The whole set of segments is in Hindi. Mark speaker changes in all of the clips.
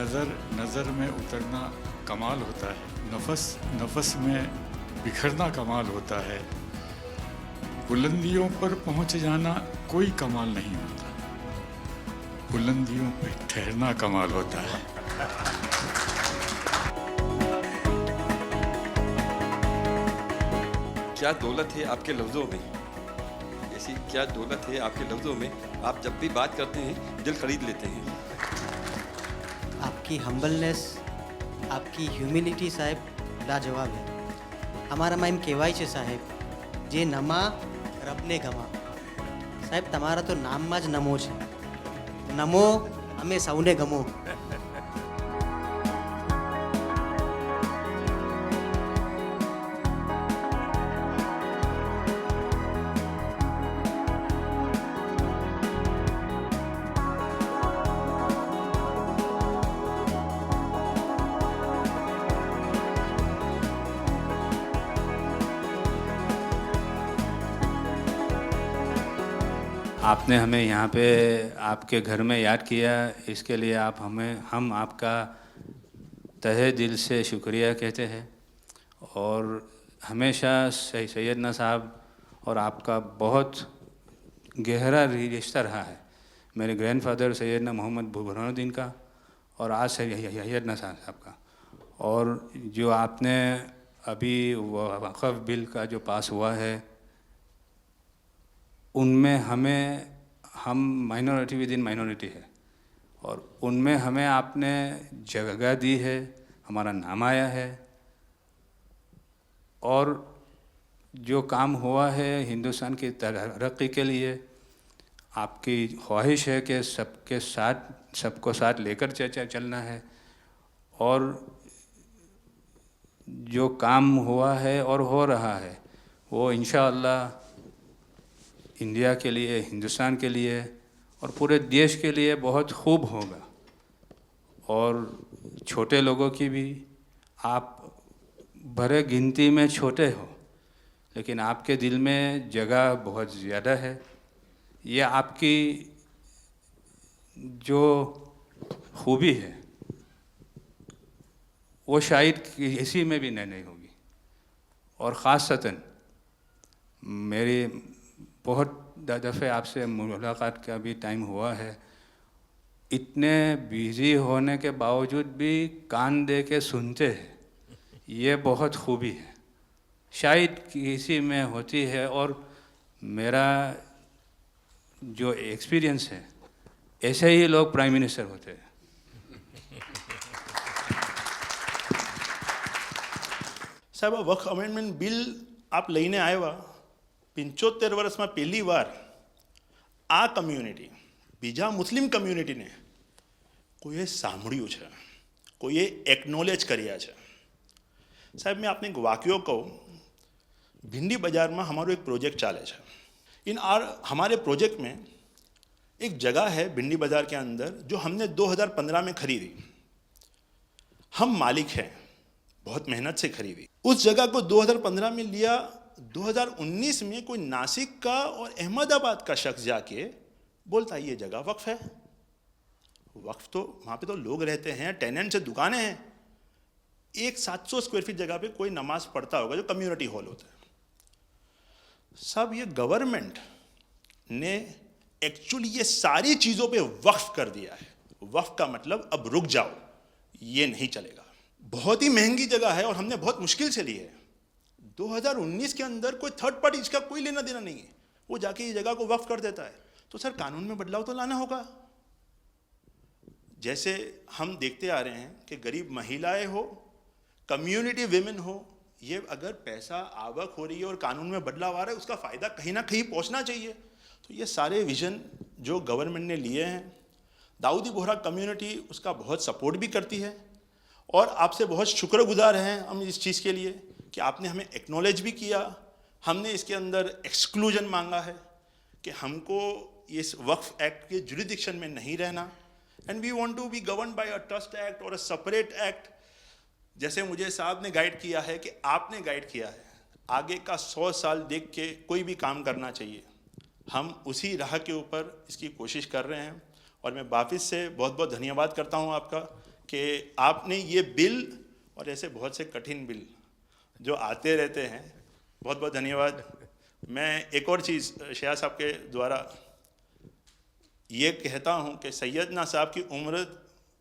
Speaker 1: नज़र नज़र में उतरना कमाल होता है, नफस नफस में बिखरना कमाल होता है, बुलंदियों पर पहुंच जाना कोई कमाल नहीं होता, बुलंदियों पे ठहरना कमाल होता है।
Speaker 2: क्या दौलत है आपके लफ्ज़ों में, ऐसी क्या दौलत है आपके लफ्ज़ों में, आप जब भी बात करते हैं दिल खरीद लेते हैं।
Speaker 3: आपकी हम्बलनेस, आपकी ह्यूमिलिटी साहेब लाजवाब है। અમારામાં એમ કહેવાય છે સાહેબ, જે નમા રબને ગમા। સાહેબ તમારા તો નામમાં જ નમો છે, નમો અમે સૌને ગમો।
Speaker 4: आपने हमें यहाँ पे आपके घर में याद किया, इसके लिए हम आपका तहे दिल से शुक्रिया कहते हैं। और हमेशा सैयदना साहब और आपका बहुत गहरा रिश्ता रहा है, मेरे ग्रैंडफादर सैयदना मोहम्मद बुरहानुद्दीन का और आज सैयदना साहब का। और जो आपने अभी वक़्फ़ बिल का जो पास हुआ है, उनमें हम माइनॉरिटी विद इन माइनॉरिटी है, और उनमें हमें आपने जगह दी है, हमारा नाम आया है। और जो काम हुआ है हिंदुस्तान की तरक्की के लिए, आपकी ख्वाहिश है कि सबको साथ लेकर चलना है। और जो काम हुआ है और हो रहा है वो इंशाअल्लाह इंडिया के लिए, हिंदुस्तान के लिए और पूरे देश के लिए बहुत खूब होगा। और छोटे लोगों की भी, आप भरे गिनती में छोटे हो लेकिन आपके दिल में जगह बहुत ज़्यादा है। ये आपकी जो खूबी है वो शायद किसी में भी नहीं होगी। और ख़ासतन मेरी बहुत दफ़े आपसे मुलाकात का भी टाइम हुआ है, इतने बिज़ी होने के बावजूद भी कान दे के सुनते हैं, ये बहुत खूबी है, शायद किसी में होती है। और मेरा जो एक्सपीरियंस है, ऐसे ही लोग प्राइम मिनिस्टर होते हैं।
Speaker 5: સાહેબ, આ વક્ફ અમેન્ડમેન્ટ બિલ આપ લઈને આવ્યા, 75 વર્ષમાં પહેલી વાર આ કમ્યુનિટી, બીજા મુસ્લિમ કમ્યુનિટીને કોઈએ સાંભળ્યું છે, કોઈએ એકનોલેજ કર્યા છે। સાહેબ, मैं आपने एक वाक्य कहूँ, भिंडी बाज़ार में हमारो एक प्रोजेक्ट चाले है। हमारे प्रोजेक्ट में एक जगह है भिंडी बाज़ार के अंदर जो हमने 2015 में खरीदी। हम मालिक हैं, बहुत मेहनत से खरीदी। उस जगह को 2015 में लिया, 2019 में कोई नासिक का और अहमदाबाद का शख्स जाके बोलता है ये जगह वक्फ है। वक्फ तो वहाँ पे तो लोग रहते हैं, टेनेंट्स से दुकानें हैं। एक 700 स्क्वायर फीट जगह पे कोई नमाज पढ़ता होगा जो कम्युनिटी हॉल होता है। सब ये गवर्नमेंट ने एक्चुअली ये सारी चीज़ों पे वक्फ कर दिया है। वक्फ का मतलब अब रुक जाओ, ये नहीं चलेगा। बहुत ही महंगी जगह है और हमने बहुत मुश्किल से ली है। 2019 के अंदर कोई थर्ड पार्टी, इसका कोई लेना देना नहीं है, वो जाके ये जगह को वक्फ कर देता है। तो सर, कानून में बदलाव तो लाना होगा। जैसे हम देखते आ रहे हैं कि गरीब महिलाएं हो, कम्युनिटी विमेन हो, ये अगर पैसा आवक हो रही है और कानून में बदलाव आ रहा है, उसका फ़ायदा कहीं ना कहीं पहुंचना चाहिए। तो ये सारे विजन जो गवर्नमेंट ने लिए हैं, दाऊदी बोहरा कम्युनिटी उसका बहुत सपोर्ट भी करती है। और आपसे बहुत शुक्रगुजार हैं हम इस चीज़ के लिए कि आपने हमें एक्नॉलेज भी किया। हमने इसके अंदर एक्सक्लूजन मांगा है कि हमको इस वक्फ एक्ट के जुरिडिक्शन में नहीं रहना, and we want to be govern by a trust act और अ सेपरेट एक्ट। जैसे मुझे साहब ने गाइड किया है कि आपने गाइड किया है, आगे का 100 साल देख के कोई भी काम करना चाहिए। हम उसी राह के ऊपर इसकी कोशिश कर रहे हैं और मैं वापस से बहुत बहुत धन्यवाद करता हूं आपका कि आपने ये बिल और ऐसे बहुत से कठिन बिल जो आते रहते हैं, बहुत बहुत धन्यवाद। मैं एक और चीज़ शाह साहब के द्वारा ये कहता हूँ कि सैयदना साहब की उम्र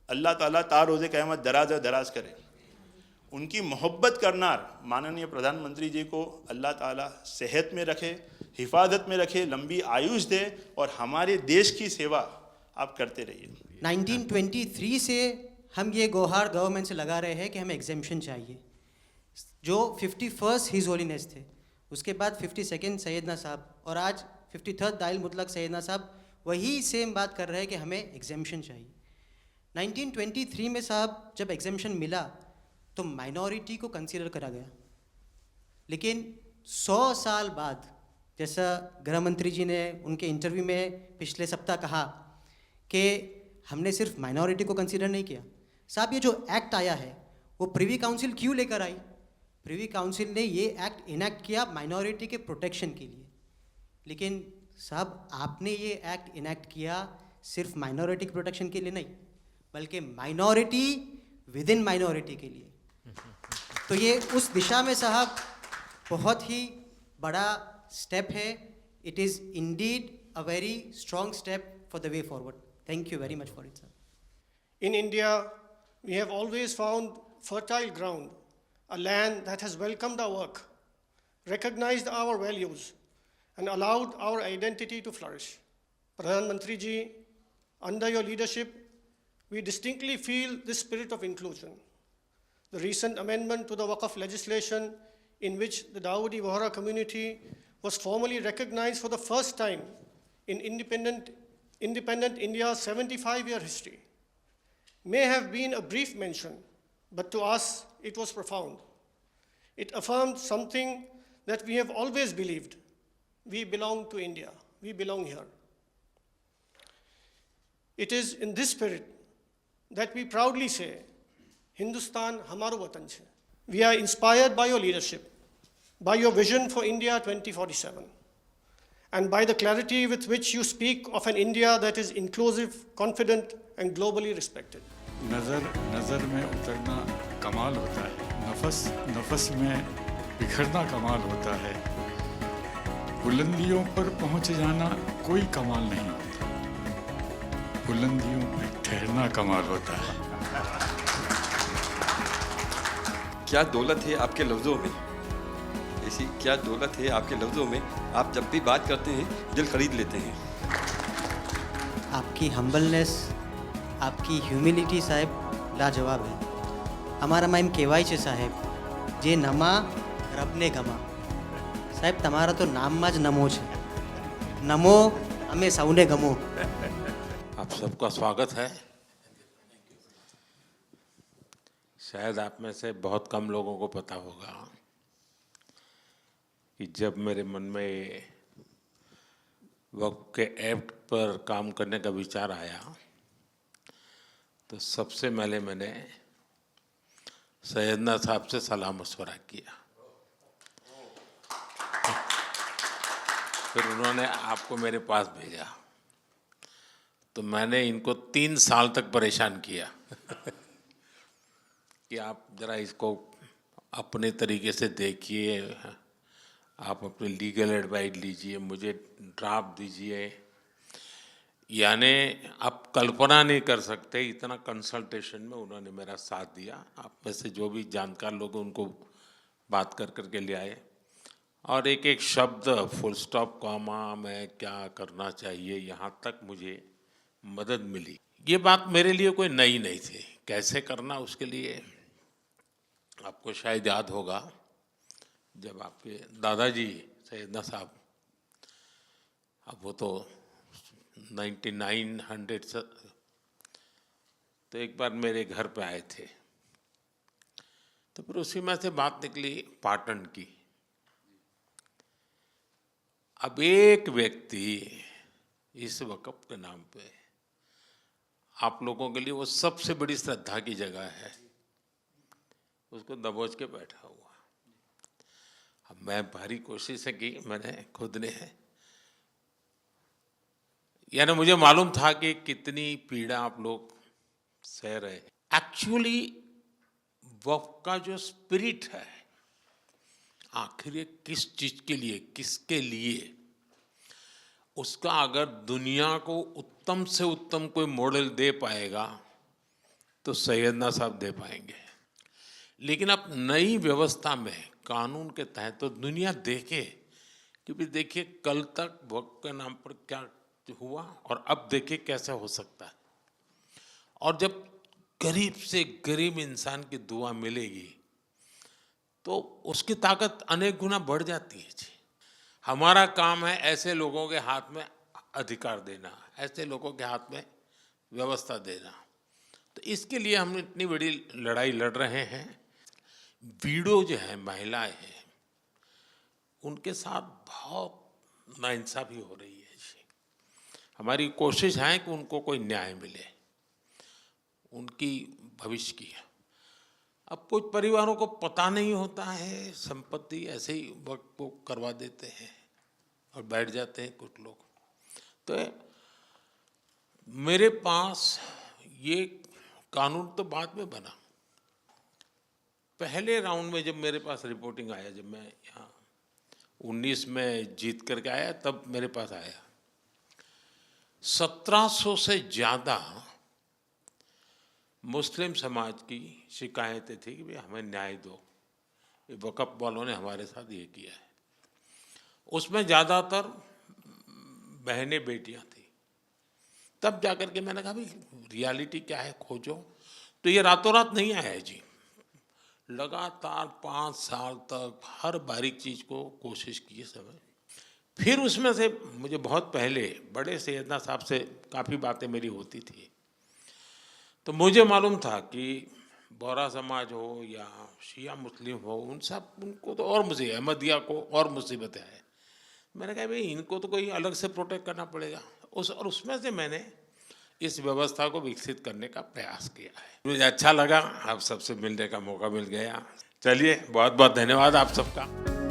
Speaker 5: अल्लाह ताला तार रोज़े क़यामत दराज करे। उनकी मोहब्बत करनार माननीय प्रधानमंत्री जी को अल्लाह ताला सेहत में रखे, हिफाजत में रखे, लंबी आयुष दे और हमारे देश की सेवा आप करते रहिए।
Speaker 3: 1923 से हम ये गुहार गवर्नमेंट से लगा रहे हैं कि हमें एग्जेम्पशन चाहिए। जो 51st हिज होलीनेस थे, उसके बाद 52nd सैयदना साहब और आज 53rd दाइल मुतलक सैयदना साहब वही सेम बात कर रहे हैं कि हमें एग्जेम्पशन चाहिए। 1923 में साहब जब एग्जेम्पशन मिला तो माइनॉरिटी को कंसीडर करा गया, लेकिन 100 साल बाद, जैसा गृह मंत्री जी ने उनके इंटरव्यू में पिछले सप्ताह कहा कि हमने सिर्फ माइनॉरिटी को कंसीडर नहीं किया। साहब ये जो एक्ट आया है वो प्रिवी काउंसिल क्यों लेकर आई? प्रिवी काउंसिल ने ये एक्ट इनैक्ट किया माइनॉरिटी के प्रोटेक्शन के लिए, लेकिन साहब आपने ये एक्ट इनैक्ट किया सिर्फ माइनॉरिटी के प्रोटेक्शन के लिए नहीं, बल्कि माइनॉरिटी विद इन माइनॉरिटी के लिए। तो ये उस दिशा में साहब बहुत ही बड़ा स्टेप है। It is indeed a very strong step for the way forward. Thank you very much for it sir.
Speaker 6: In India, we have always found fertile ground, a land that has welcomed our work, recognized our values, and allowed our identity to flourish. Pradhan Mantri ji, under your leadership, we distinctly feel this spirit of inclusion. The recent amendment to the Waqf legislation, in which the Dawoodi Bohra community was formally recognized for the first time in independent India's 75-year history, may have been a brief mention, but to us it was profound. It affirmed something that we have always believed. We belong to India. We belong here. It is in this spirit that we proudly say, Hindustan hamaro watan chhe. We are inspired by your leadership, by your vision for India 2047, and by the clarity with which you speak of an India that is inclusive, confident, and globally respected.
Speaker 1: नज़र में उतरना कमाल होता है, नफस में बिखरना कमाल होता है, बुलंदियों पर पहुंच जाना कोई कमाल नहीं होता, बुलंदियों पर ठहरना कमाल होता है।
Speaker 2: क्या दौलत है आपके लफ्ज़ों में, ऐसी क्या दौलत है आपके लफ्ज़ों में, आप जब भी बात करते हैं दिल खरीद लेते हैं।
Speaker 3: आपकी हम्बलनेस, आपकी ह्यूमिलिटी साहेब लाजवाब है। हमारा माइम केवाई છે સાહેબ, જે નમા રબને ગમા। સાહેબ તમારા તો નામમાં જ નમો છે, નમો અમે સૌને ગમો।
Speaker 7: आप सबका स्वागत है। शायद आप में से बहुत कम लोगों को पता होगा कि जब मेरे मन में वक्फ के एक्ट पर काम करने का विचार आया तो सबसे पहले मैंने सैयदना साहब से सलाह मशवरा किया, फिर उन्होंने आपको मेरे पास भेजा, तो मैंने इनको 3 साल तक परेशान किया कि आप ज़रा इसको अपने तरीके से देखिए, आप अपनी लीगल एडवाइस लीजिए, मुझे ड्राफ्ट दीजिए। यानी आप कल्पना नहीं कर सकते इतना कंसल्टेशन में उन्होंने मेरा साथ दिया। आप में से जो भी जानकार लोग उनको बात कर करके ले आए और एक एक शब्द, फुल स्टॉप, कॉमा में क्या करना चाहिए, यहाँ तक मुझे मदद मिली। ये बात मेरे लिए कोई नई नहीं थी, कैसे करना उसके लिए आपको शायद याद होगा जब आपके दादाजी सैयदना साहब, अब वो तो 1900 से, तो एक बार मेरे घर पे आए थे, तो फिर उसी में से बात निकली पाटन की। अब एक व्यक्ति इस वक़्फ़ के नाम पे आप लोगों के लिए वो सबसे बड़ी श्रद्धा की जगह है, उसको दबोच के बैठा हुआ। अब मैं भारी कोशिश की मैंने खुद ने, यानी मुझे मालूम था कि कितनी पीड़ा आप लोग सह रहे हैं। एक्चुअली वक्फ का जो स्पिरिट है, आखिर ये किस चीज के लिए, किसके लिए, उसका अगर दुनिया को उत्तम से उत्तम कोई मॉडल दे पाएगा तो सैयदना साहब दे पाएंगे। लेकिन अब नई व्यवस्था में कानून के तहत तो दुनिया देखे, क्योंकि देखिए कल तक वक्फ के नाम पर क्या हुआ और अब देखिए कैसे हो सकता है। और जब गरीब से गरीब इंसान की दुआ मिलेगी तो उसकी ताकत अनेक गुना बढ़ जाती है जी। हमारा काम है ऐसे लोगों के हाथ में अधिकार देना, ऐसे लोगों के हाथ में व्यवस्था देना। तो इसके लिए हम इतनी बड़ी लड़ाई लड़ रहे हैं। वीडो जो है, महिलाएं हैं, उनके साथ बहुत नाइंसाफी हो रही है जी। हमारी कोशिश है कि उनको कोई न्याय मिले, उनकी भविष्य की। अब कुछ परिवारों को पता नहीं होता है, संपत्ति ऐसे ही वक्त को करवा देते हैं और बैठ जाते हैं कुछ लोग। तो मेरे पास ये कानून तो बाद में बना, पहले राउंड में जब मेरे पास रिपोर्टिंग आया, जब मैं यहाँ 19 में जीत करके आया, तब मेरे पास आया 1700 से ज़्यादा मुस्लिम समाज की शिकायतें थी कि भाई हमें न्याय दो, ये वक़्फ़ वालों ने हमारे साथ ये किया है। उसमें ज़्यादातर बहनें बेटियां थी। तब जाकर के मैंने कहा भाई रियलिटी क्या है, खोजो। तो ये रातों रात नहीं आया है जी, लगातार 5 साल तक हर बारीक चीज़ को कोशिश की है सब। फिर उसमें से मुझे बहुत पहले बड़े सैयदना साहब से काफ़ी बातें मेरी होती थी, तो मुझे मालूम था कि बोहरा समाज हो या शिया मुस्लिम हो, उनको तो और मुझे अहमदिया को और मुसीबतें हैं। मैंने कहा भाई इनको तो कोई अलग से प्रोटेक्ट करना पड़ेगा। उसमें से मैंने इस व्यवस्था को विकसित करने का प्रयास किया है। मुझे अच्छा लगा, आप सबसे मिलने का मौका मिल गया। चलिए, बहुत बहुत धन्यवाद आप सबका।